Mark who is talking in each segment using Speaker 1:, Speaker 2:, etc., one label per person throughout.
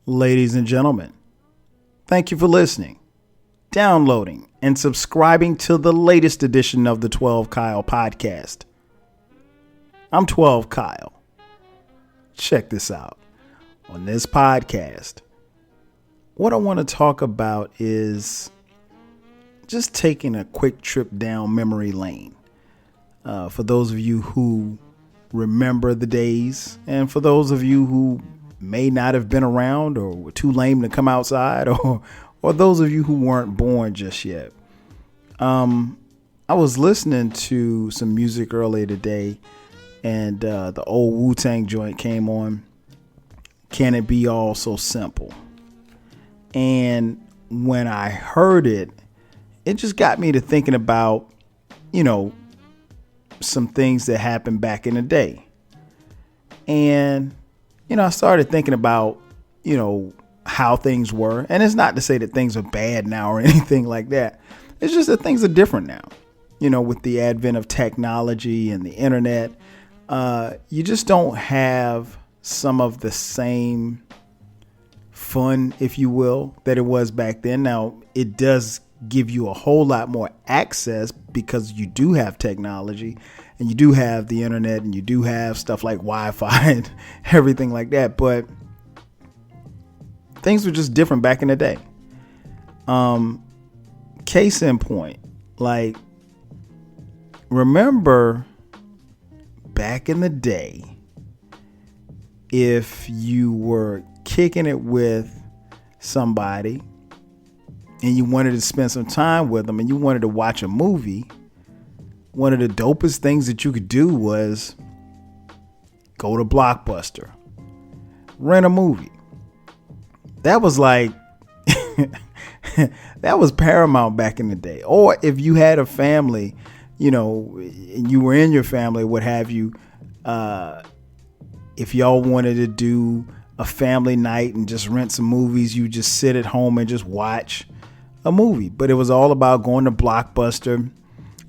Speaker 1: Ladies and gentlemen, thank you for listening, downloading, and subscribing to the latest edition of the 12 Kyle podcast. I'm 12 Kyle. Check this out. On this podcast, what I want to talk about is just taking a quick trip down memory lane. For those of you who remember the days, and for those of you who may not have been around or were too lame to come outside, or those of you who weren't born just yet. I was listening to some music earlier today, and the old Wu-Tang joint came on. Can It Be All So Simple? And when I heard it, it just got me to thinking about, some things that happened back in the day. And I started thinking about, how things were. And it's not to say that things are bad now or anything like that. It's just that things are different now. With the advent of technology and the internet, you just don't have some of the same fun, if you will, that it was back then. Now, it does give you a whole lot more access because you do have technology and you do have the internet and you do have stuff like Wi-Fi and everything like that. But things were just different back in the day. Case in point, like, remember back in the day, if you were kicking it with somebody and you wanted to spend some time with them and you wanted to watch a movie, one of the dopest things that you could do was go to Blockbuster, rent a movie. That was like, that was paramount back in the day. Or if you had a family, and you were in your family, what have you, if y'all wanted to do a family night and just rent some movies, you just sit at home and just watch a movie. But it was all about going to Blockbuster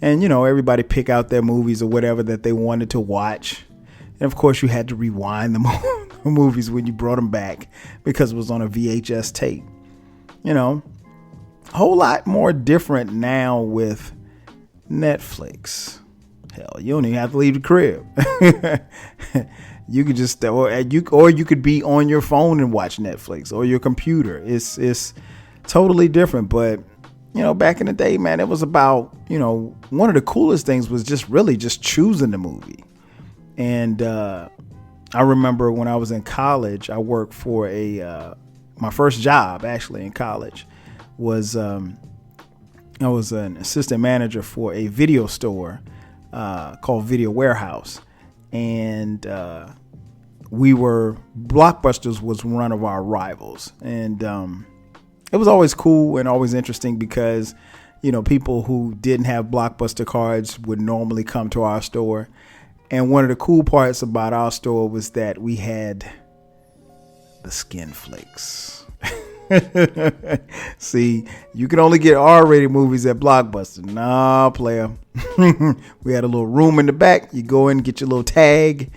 Speaker 1: and, everybody pick out their movies or whatever that they wanted to watch. And of course, you had to rewind the movies when you brought them back because it was on a VHS tape. A whole lot more different now with Netflix. Hell, you don't even have to leave the crib. You could just, or you could be on your phone and watch Netflix or your computer. It's totally different. But, back in the day, man, it was about, one of the coolest things was just really just choosing the movie. And I remember when I was in college, I worked for my first job actually in college was, I was an assistant manager for a video store called Video Warehouse. And Blockbusters was one of our rivals. And it was always cool and always interesting because, people who didn't have Blockbuster cards would normally come to our store. And one of the cool parts about our store was that we had the skin flicks. See, you can only get R-rated movies at Blockbuster. Nah, player. We had a little room in the back. You go in, get your little tag,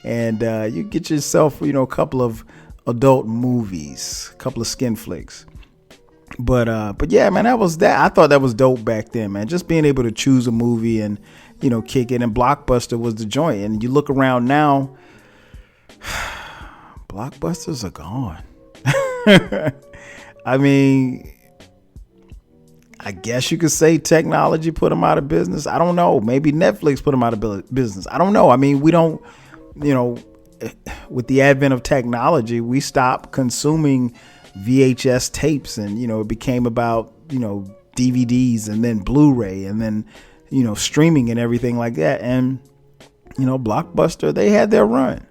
Speaker 1: and you get yourself, a couple of adult movies, a couple of skin flicks. But yeah, man, that was that. I thought that was dope back then, man. Just being able to choose a movie and, kick it. And Blockbuster was the joint. And you look around now, Blockbusters are gone. I mean, I guess you could say technology put them out of business. I don't know. Maybe Netflix put them out of business. I don't know. I mean, we don't, with the advent of technology, we stopped consuming VHS tapes and, it became about, DVDs and then Blu-ray and then, streaming and everything like that. And, Blockbuster, they had their run.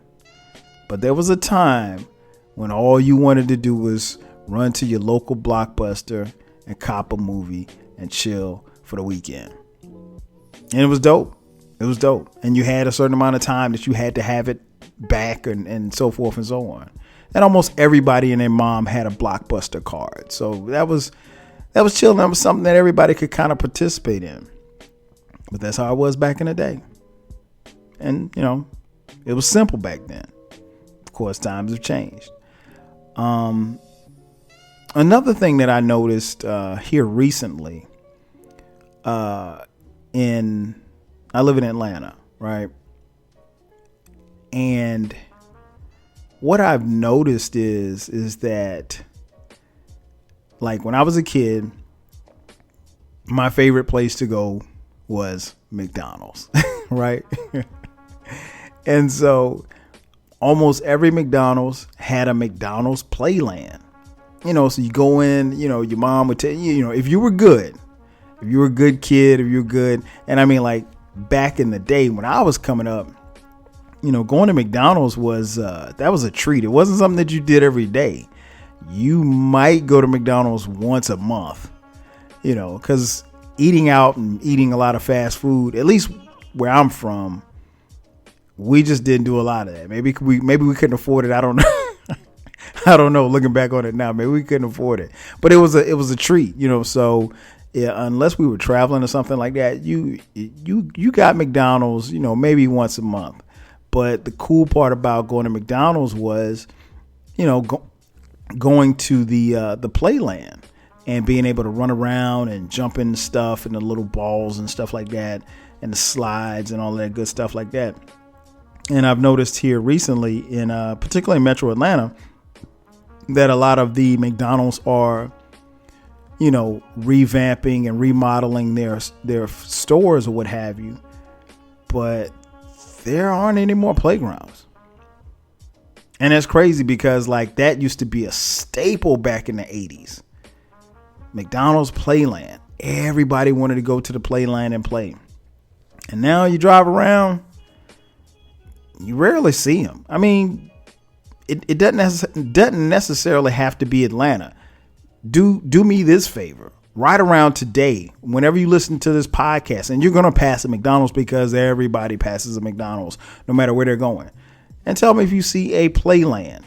Speaker 1: But there was a time when all you wanted to do was run to your local Blockbuster and cop a movie and chill for the weekend. And it was dope. It was dope. And you had a certain amount of time that you had to have it back and so forth and so on. And almost everybody and their mom had a Blockbuster card. So that was chill. That was something that everybody could kind of participate in. But that's how it was back in the day. And, it was simple back then. Of course, times have changed. Another thing that I noticed here recently, I live in Atlanta, right? And what I've noticed is that, like, when I was a kid, my favorite place to go was McDonald's, right? And so almost every McDonald's had a McDonald's playland. So you go in, your mom would tell you, if you were good, if you were a good kid, if you were good. And I mean, like, back in the day when I was coming up, going to McDonald's was, that was a treat. It wasn't something that you did every day. You might go to McDonald's once a month, because eating out and eating a lot of fast food, at least where I'm from, we just didn't do a lot of that. Maybe we couldn't afford it. I don't know. I don't know. Looking back on it now, maybe we couldn't afford it, but it was a treat, So yeah, unless we were traveling or something like that, you got McDonald's, maybe once a month. But the cool part about going to McDonald's was, going to the playland and being able to run around and jump in stuff and the little balls and stuff like that, and the slides and all that good stuff like that. And I've noticed here recently, particularly in Metro Atlanta, that a lot of the McDonald's are, revamping and remodeling their stores or what have you. But there aren't any more playgrounds. And that's crazy because, like, that used to be a staple back in the 80s. McDonald's playland. Everybody wanted to go to the playland and play. And now you drive around, you rarely see them. I mean, it doesn't necessarily have to be Atlanta. Do me this favor. Right around today, whenever you listen to this podcast, and you're going to pass a McDonald's because everybody passes a McDonald's no matter where they're going, and tell me if you see a playland.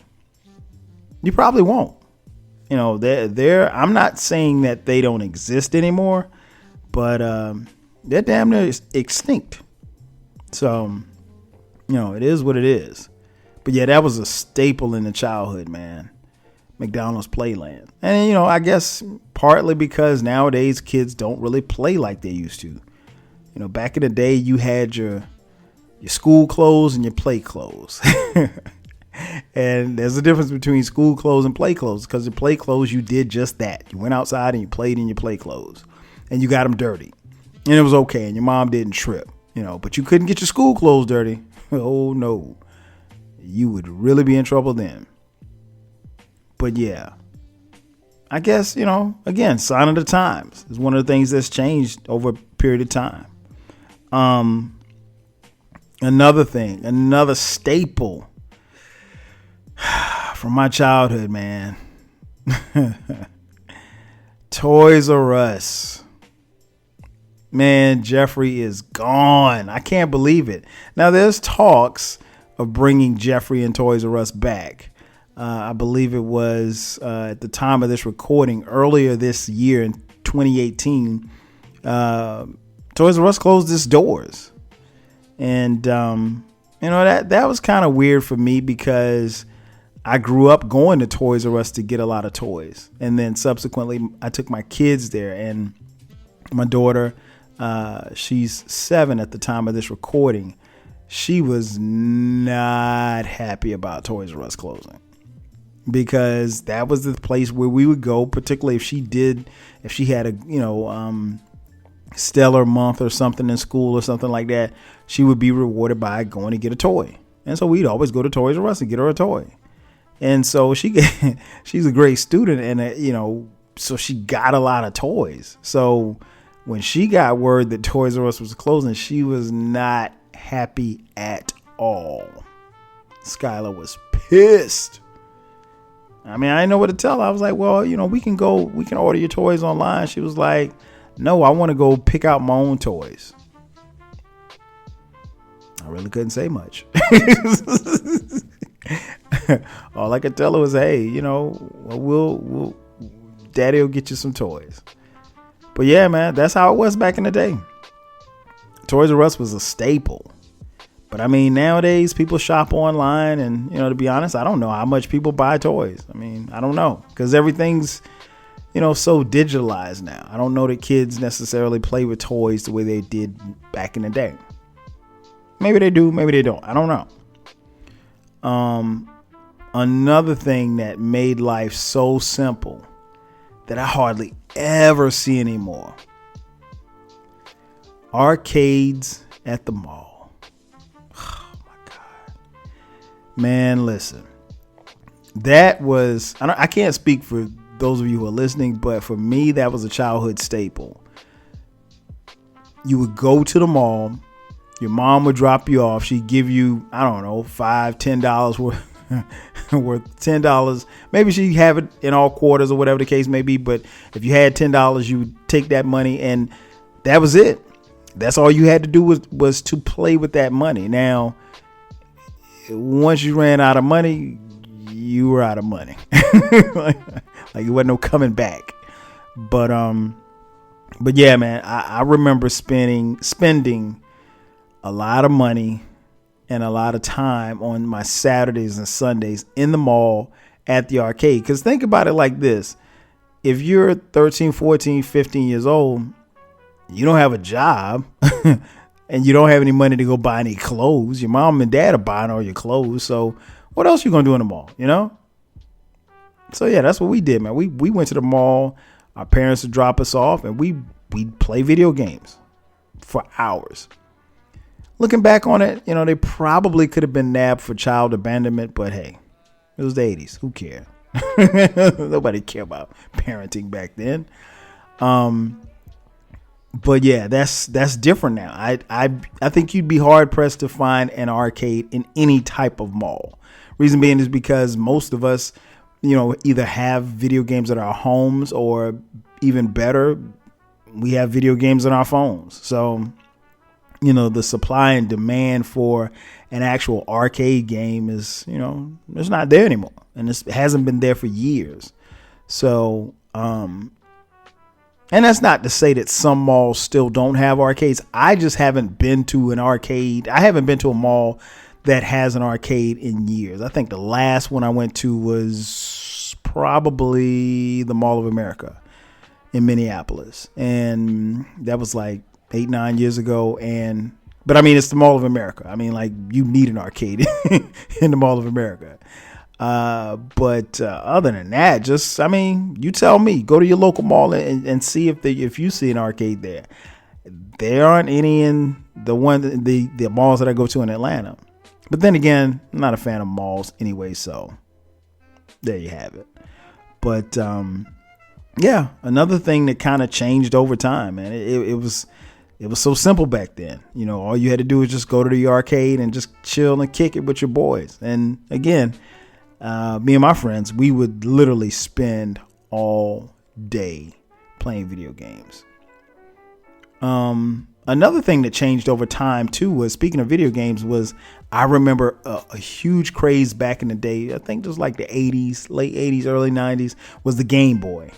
Speaker 1: You probably won't. I'm not saying that they don't exist anymore, but they're damn near extinct. So, it is what it is. But yeah, that was a staple in the childhood, man. McDonald's playland. And, I guess partly because nowadays kids don't really play like they used to. Back in the day, you had your school clothes and your play clothes. And there's a difference between school clothes and play clothes, because in play clothes, you did just that. You went outside and you played in your play clothes, and you got them dirty, and it was okay. And your mom didn't trip, but you couldn't get your school clothes dirty. Oh no, you would really be in trouble then. But yeah, I guess, again, sign of the times is one of the things that's changed over a period of time. Another staple from my childhood, man. Toys R Us. Man, Jeffrey is gone. I can't believe it. Now, there's talks of bringing Jeffrey and Toys R Us back. I believe it was at the time of this recording earlier this year in 2018. Toys R Us closed its doors. And, that was kind of weird for me because I grew up going to Toys R Us to get a lot of toys. And then subsequently, I took my kids there, and my daughter, she's 7 at the time of this recording. She was not happy about Toys R Us closing, because that was the place where we would go, particularly if she had a, stellar month or something in school or something like that, she would be rewarded by going to get a toy. And so we'd always go to Toys R Us and get her a toy. And so she's a great student, and so she got a lot of toys. So when she got word that Toys R Us was closing, she was not happy at all. Skylar was pissed. I mean, I didn't know what to tell her. I was like, well, we can order your toys online. She was like, no, I want to go pick out my own toys. I really couldn't say much. All I could tell her was, hey, we'll Daddy will get you some toys. But yeah, man, that's how it was back in the day. Toys R Us was a staple. But I mean, nowadays people shop online, and to be honest, I don't know how much people buy toys. I mean, I don't know, because everything's so digitalized now. I don't know that kids necessarily play with toys the way they did back in the day. Maybe they do, maybe they don't. I don't know. Another thing that made life so simple that I hardly ever see anymore: arcades at the mall. Oh my God, man! Listen, that was I can't speak for those of you who are listening, but for me, that was a childhood staple. You would go to the mall. Your mom would drop you off. She'd give you, I don't know, $5, $10 worth $10. Maybe she'd have it in all quarters or whatever the case may be. But if you had $10, you would take that money, and that was it. That's all you had to do was to play with that money. Now, once you ran out of money, you were out of money. like it wasn't no coming back. But yeah, man, I remember spending a lot of money and a lot of time on my Saturdays and Sundays in the mall at the arcade. Because think about it like this. If you're 13, 14, 15 years old, you don't have a job and you don't have any money to go buy any clothes. Your mom and dad are buying all your clothes. So what else you going to do in the mall, So, yeah, that's what we did, man. We went to the mall. Our parents would drop us off, and we'd play video games for hours. Looking back on it, they probably could have been nabbed for child abandonment, but hey, it was the 80s. Who cared? Nobody cared about parenting back then. But yeah, that's different now. I think you'd be hard pressed to find an arcade in any type of mall. Reason being is because most of us, either have video games at our homes, or even better, we have video games on our phones. So, the supply and demand for an actual arcade game is, it's not there anymore. And it hasn't been there for years. So, and that's not to say that some malls still don't have arcades. I just haven't been to an arcade. I haven't been to a mall that has an arcade in years. I think the last one I went to was probably the Mall of America in Minneapolis. And that was like 8-9 years ago. But I mean, it's the Mall of America. I mean, like, you need an arcade in the Mall of America. But other than that, you tell me, go to your local mall and see if you see an arcade there. There aren't any in the malls that I go to in Atlanta. But then again, I'm not a fan of malls anyway, so there you have it. But yeah, another thing that kind of changed over time, man. It was so simple back then. All you had to do was just go to the arcade and just chill and kick it with your boys. And again, me and my friends, we would literally spend all day playing video games. Another thing that changed over time too was, speaking of video games, was I remember a huge craze back in the day. I think it was like the 80s, late 80s, early 90s, was the Game Boy.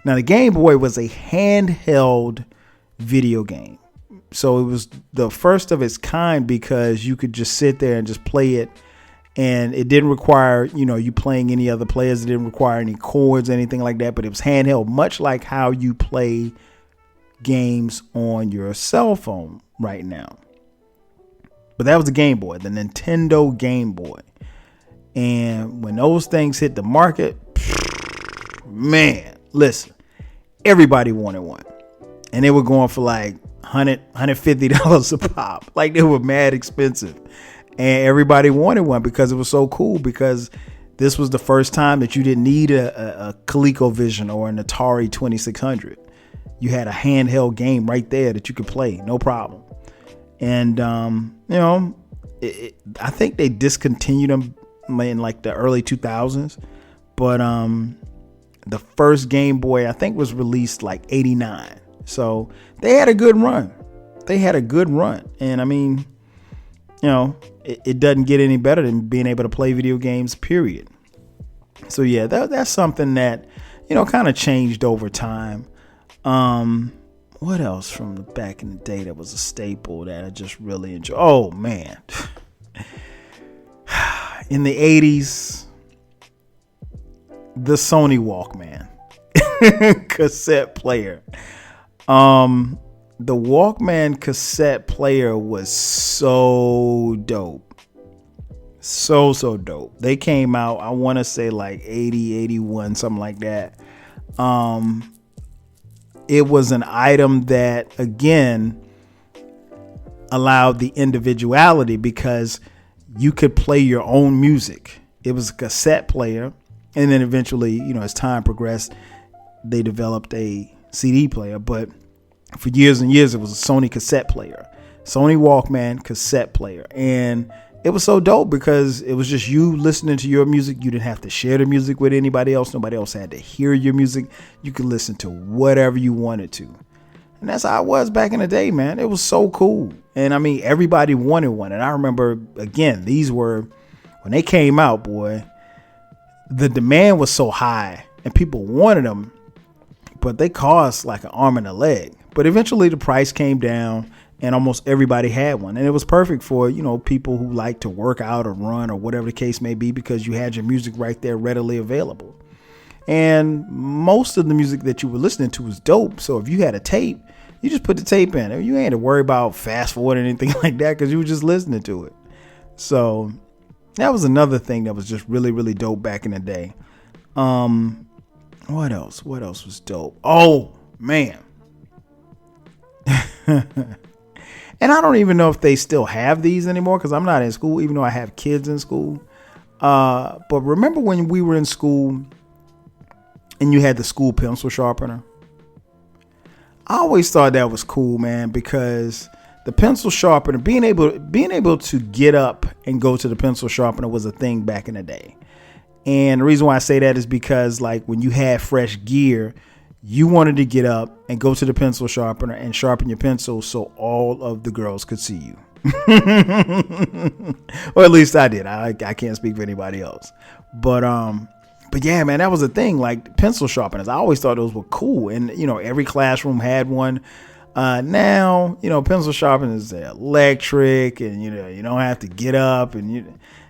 Speaker 1: Now the Game Boy was a handheld video game. So it was the first of its kind because you could just sit there and just play it. And it didn't require, you playing any other players. It didn't require any cords, anything like that. But it was handheld, much like how you play games on your cell phone right now. But that was the Game Boy, the Nintendo Game Boy. And when those things hit the market, man, listen, everybody wanted one. And they were going for like $150 a pop. Like, they were mad expensive. And everybody wanted one because it was so cool, because this was the first time that you didn't need a ColecoVision or an Atari 2600. You had a handheld game right there that you could play, no problem. And, I think they discontinued them in like the early 2000s. But the first Game Boy, I think, was released like 89. So they had a good run. And I mean, it doesn't get any better than being able to play video games, period. So yeah, that's something that, kind of changed over time. What what else from the back in the day that was a staple that I just really enjoy? Oh man. In the 80s, the Sony Walkman cassette player. The Walkman cassette player was so dope. So dope. They came out, I want to say like 80, 81, something like that. It was an item that, again, allowed the individuality because you could play your own music. It was a cassette player. And then eventually, as time progressed, they developed a CD player. But for years and years, it was a Sony cassette player, Sony Walkman cassette player. And it was so dope because it was just you listening to your music. You didn't have to share the music with anybody else. Nobody else had to hear your music. You could listen to whatever you wanted to. And that's how it was back in the day, man. It was so cool. And I mean, everybody wanted one. And I remember, again, these were, when they came out, boy, the demand was so high and people wanted them, but they cost like an arm and a leg. But eventually the price came down and almost everybody had one. And it was perfect for, people who like to work out or run or whatever the case may be, because you had your music right there readily available. And most of the music that you were listening to was dope. So if you had a tape, you just put the tape in. You ain't had to worry about fast forward or anything like that because you were just listening to it. So that was another thing that was just really, really dope back in the day. What else? What else was dope? Oh, man. And I don't even know if they still have these anymore because I'm not in school, even though I have kids in school. But remember when we were in school and you had the school pencil sharpener? I always thought that was cool, man, because the pencil sharpener, being able to get up and go to the pencil sharpener was a thing back in the day. And the reason why I say that is because, like, when you had fresh gear, you wanted to get up and go to the pencil sharpener and sharpen your pencil so all of the girls could see you. Or at least I did. I can't speak for anybody else. But yeah, man, that was a thing. Like pencil sharpeners, I always thought those were cool. And, every classroom had one. Now, pencil sharpeners are electric and, you don't have to get up and it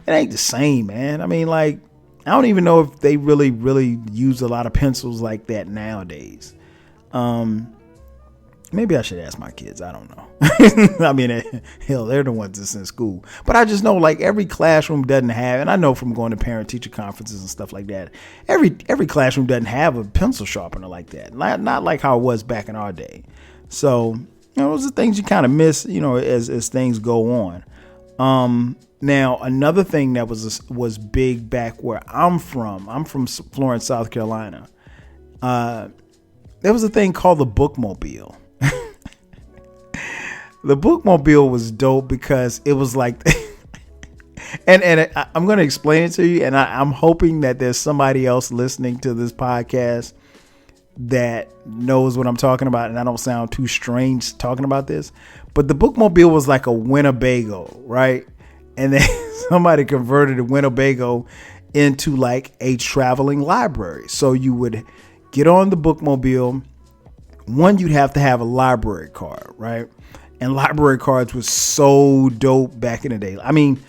Speaker 1: ain't the same, man. I mean, like, I don't even know if they really, really use a lot of pencils like that nowadays. Maybe I should ask my kids. I don't know. I mean, hell, they're the ones that's in school. But I just know, like, every classroom doesn't have, and I know from going to parent-teacher conferences and stuff like that, every classroom doesn't have a pencil sharpener like that. Not like how it was back in our day. So, those are things you kind of miss, as things go on. Now, another thing that was big back where I'm from Florence, South Carolina. There was a thing called the bookmobile. The bookmobile was dope because it was like, and I'm going to explain it to you. And I'm hoping that there's somebody else listening to this podcast that knows what I'm talking about. And I don't sound too strange talking about this, but the bookmobile was like a Winnebago, right? And then somebody converted a Winnebago into like a traveling library. So you would get on the bookmobile. One, you'd have to have a library card, right? And library cards was so dope back in the day. I mean,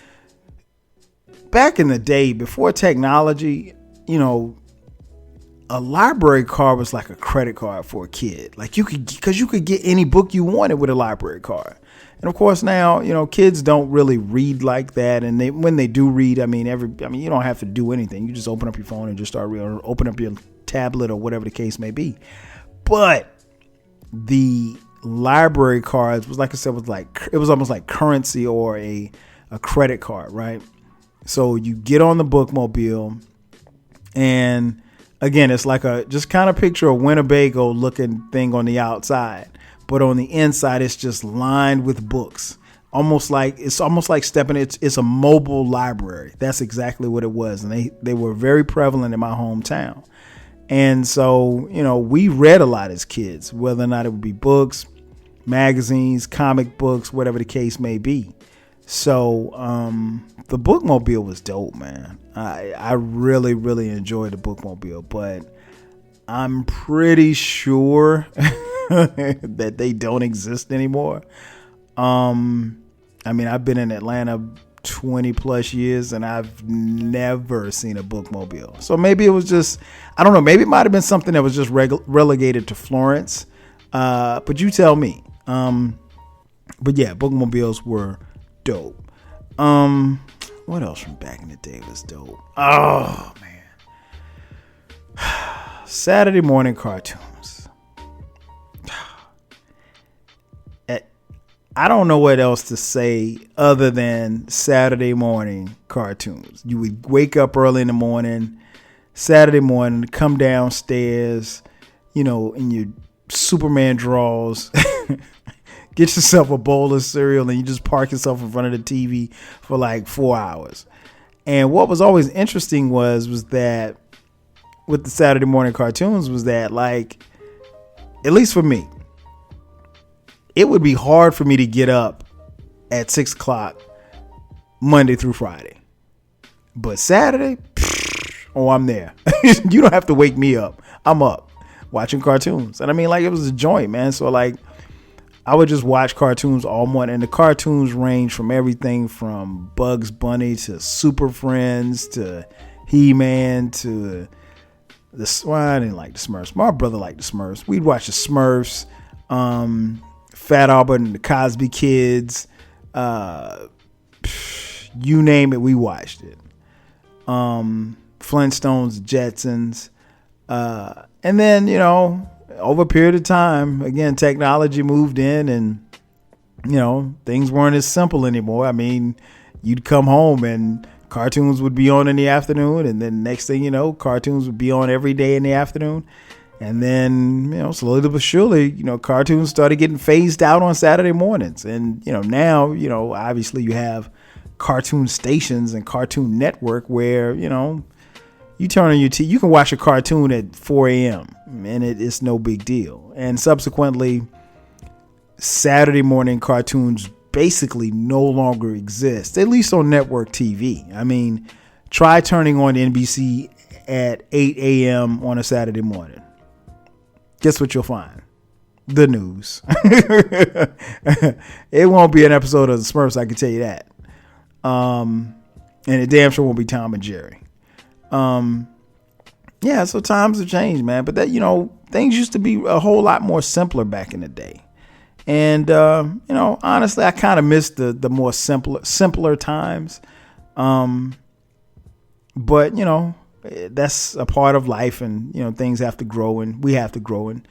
Speaker 1: back in the day, before technology, a library card was like a credit card for a kid. Like you could get any book you wanted with a library card. And of course now, kids don't really read like that. And when they do read, I mean, you don't have to do anything. You just open up your phone and just start reading, or open up your tablet or whatever the case may be. But the library cards was, like I said, it was almost like currency or a credit card, right? So you get on the bookmobile, and again, it's like just kind of picture a Winnebago looking thing on the outside, but on the inside, it's just lined with books. It's almost like stepping. It's a mobile library. That's exactly what it was, and they were very prevalent in my hometown. And so, we read a lot as kids, whether or not it would be books, magazines, comic books, whatever the case may be. So the bookmobile was dope, man. I really, really enjoyed the bookmobile, but I'm pretty sure that they don't exist anymore. I mean, I've been in Atlanta 20 plus years and I've never seen a bookmobile. So maybe it was just, I don't know, maybe it might have been something that was just relegated to Florence. But you tell me. But yeah, bookmobiles were dope. What else from back in the day was dope? Oh man. Saturday morning cartoons. I don't know what else to say other than Saturday morning cartoons. You would wake up early in the morning, Saturday morning, come downstairs, in your Superman drawers, get yourself a bowl of cereal, and you just park yourself in front of the TV for like 4 hours. And what was always interesting was that with the Saturday morning cartoons was that, like, at least for me, it would be hard for me to get up at 6 o'clock Monday through Friday. But Saturday, I'm there. You don't have to wake me up. I'm up watching cartoons. And I mean, like, it was a joint, man. So, like, I would just watch cartoons all morning. And the cartoons range from everything from Bugs Bunny to Super Friends to He-Man to I didn't like the Smurfs. My brother liked the Smurfs. We'd watch the Smurfs, Fat Albert and the Cosby Kids, you name it, we watched it. Flintstones, Jetsons, and then over a period of time, again, technology moved in, and things weren't as simple anymore. I mean, you'd come home and cartoons would be on in the afternoon, and then next thing you know, cartoons would be on every day in the afternoon. And then, slowly but surely, cartoons started getting phased out on Saturday mornings. And, now, obviously you have cartoon stations and Cartoon Network where, you turn on your TV, you can watch a cartoon at 4 a.m. and it's no big deal. And subsequently, Saturday morning cartoons basically no longer exist, at least on network TV. I mean, try turning on NBC at 8 a.m. on a Saturday morning. Guess what you'll find? The news. It won't be an episode of the Smurfs, I can tell you that. And it damn sure won't be Tom and Jerry. Yeah, so times have changed, man. But that, things used to be a whole lot more simpler back in the day. And, honestly, I kind of miss the more simpler times. But, that's a part of life, and, things have to grow, and we have to grow. And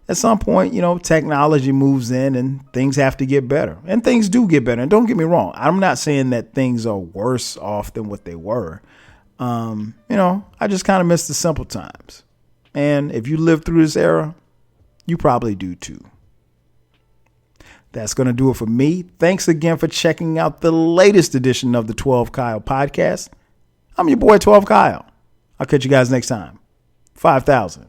Speaker 1: at some point, technology moves in and things have to get better, and things do get better. And don't get me wrong. I'm not saying that things are worse off than what they were. I just kind of miss the simple times. And if you lived through this era, you probably do too. That's going to do it for me. Thanks again for checking out the latest edition of the 12 Kyle podcast. I'm your boy 12 Kyle. I'll catch you guys next time. 5,000.